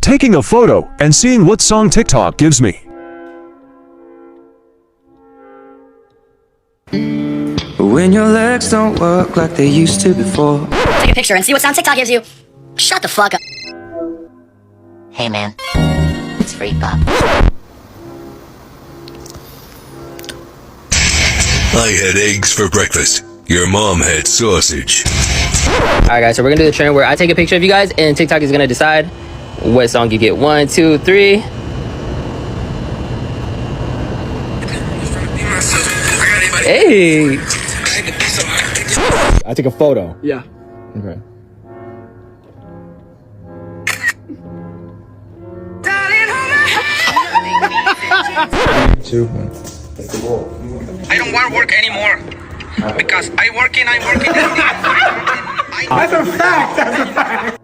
taking a photo and seeing what song TikTok gives me. When your legs don't work like they used to before. Take a picture and see what sound TikTok gives you. Shut the fuck up. Hey man, it's free pop. I had eggs for breakfast. Your mom had sausage. Alright guys, so we're gonna do the trend where I take a picture of you guys and TikTok is gonna decide what song you get. 1, 2, 3. Hey! I take a photo. Yeah. Okay. Two. I don't want to work anymore because I'm working. That's a fact. That's a fact.